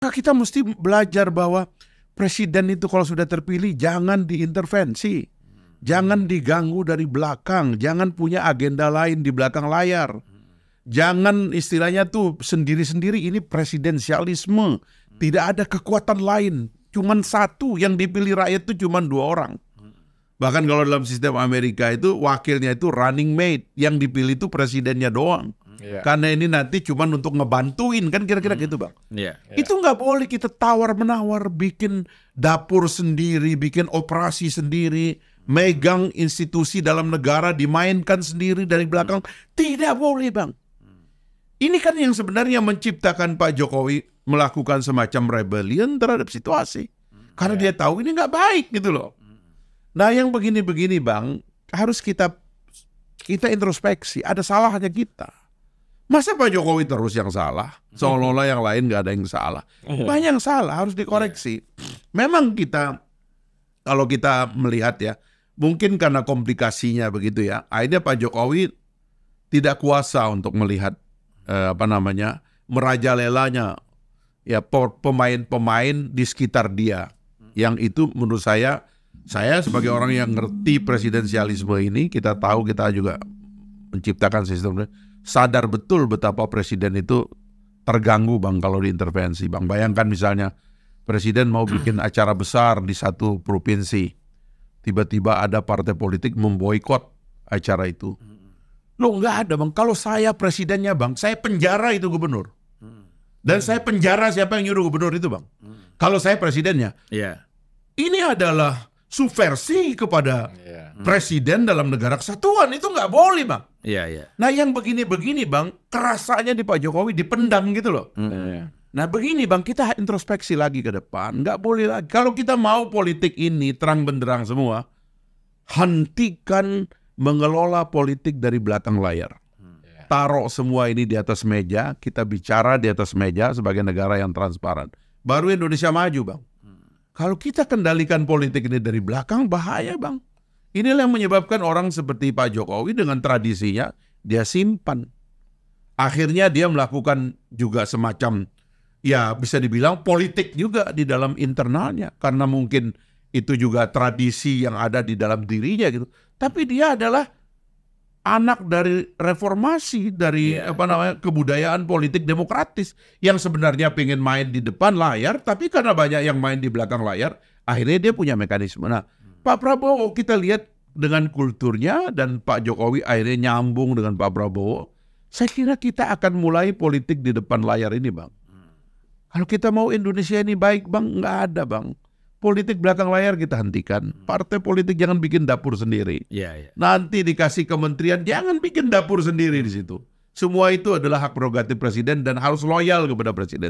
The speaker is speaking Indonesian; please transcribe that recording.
Maka kita mesti belajar bahwa presiden itu kalau sudah terpilih jangan diintervensi, jangan diganggu dari belakang, jangan punya agenda lain di belakang layar. Jangan istilahnya tuh sendiri-sendiri, ini presidensialisme. Tidak ada kekuatan lain, cuman satu yang dipilih rakyat itu cuman 2 orang. Bahkan kalau dalam sistem Amerika itu wakilnya itu running mate, yang dipilih itu presidennya doang. Karena ini nanti cuman untuk ngebantuin, kan kira-kira gitu Bang. Itu nggak boleh kita tawar-menawar, bikin dapur sendiri, bikin operasi sendiri, megang institusi dalam negara dimainkan sendiri dari belakang. Tidak boleh Bang. Ini kan yang sebenarnya menciptakan Pak Jokowi melakukan semacam rebellion terhadap situasi. Karena dia tahu ini nggak baik gitu loh. Nah yang begini-begini Bang, harus kita introspeksi, ada salahnya kita. Masa Pak Jokowi terus yang salah? Seolah-olah yang lain nggak ada yang salah. Banyak yang salah, harus dikoreksi. Memang kita, kalau kita melihat ya, mungkin karena komplikasinya begitu ya, akhirnya Pak Jokowi tidak kuasa untuk melihat merajalelanya ya pemain-pemain di sekitar dia. Yang itu menurut saya sebagai orang yang ngerti presidensialisme ini, kita tahu, kita juga menciptakan sistem, sadar betul betapa presiden itu terganggu Bang kalau diintervensi Bang. Bayangkan misalnya presiden mau bikin acara besar di satu provinsi, tiba-tiba ada partai politik memboikot acara itu. Loh nggak ada Bang, kalau saya presidennya Bang, saya penjara itu gubernur. Dan saya penjara siapa yang nyuruh gubernur itu Bang. Kalau saya presidennya. Ini adalah subversi kepada presiden dalam negara kesatuan, itu nggak boleh Bang. Nah yang begini-begini Bang, kerasanya di Pak Jokowi dipendam gitu loh. Nah begini Bang, kita introspeksi lagi ke depan, nggak boleh lagi. Kalau kita mau politik ini terang benderang semua, hentikan mengelola politik dari belakang layar. Taruh semua ini di atas meja, kita bicara di atas meja sebagai negara yang transparan. Baru Indonesia maju Bang. Kalau kita kendalikan politik ini dari belakang, bahaya Bang. Inilah yang menyebabkan orang seperti Pak Jokowi dengan tradisinya, dia simpan. Akhirnya dia melakukan juga semacam, ya bisa dibilang politik juga di dalam internalnya. Karena mungkin itu juga tradisi yang ada di dalam dirinya gitu. Tapi dia adalah anak dari reformasi, dari kebudayaan politik demokratis yang sebenarnya pengen main di depan layar, tapi karena banyak yang main di belakang layar, akhirnya dia punya mekanisme. Nah, Pak Prabowo kita lihat dengan kulturnya dan Pak Jokowi akhirnya nyambung dengan Pak Prabowo. Saya kira kita akan mulai politik di depan layar ini Bang. Kalau kita mau Indonesia ini baik Bang, nggak ada Bang. Politik belakang layar kita hentikan. Partai politik jangan bikin dapur sendiri. Nanti dikasih kementerian, jangan bikin dapur sendiri di situ. Semua itu adalah hak prerogatif presiden dan harus loyal kepada presiden.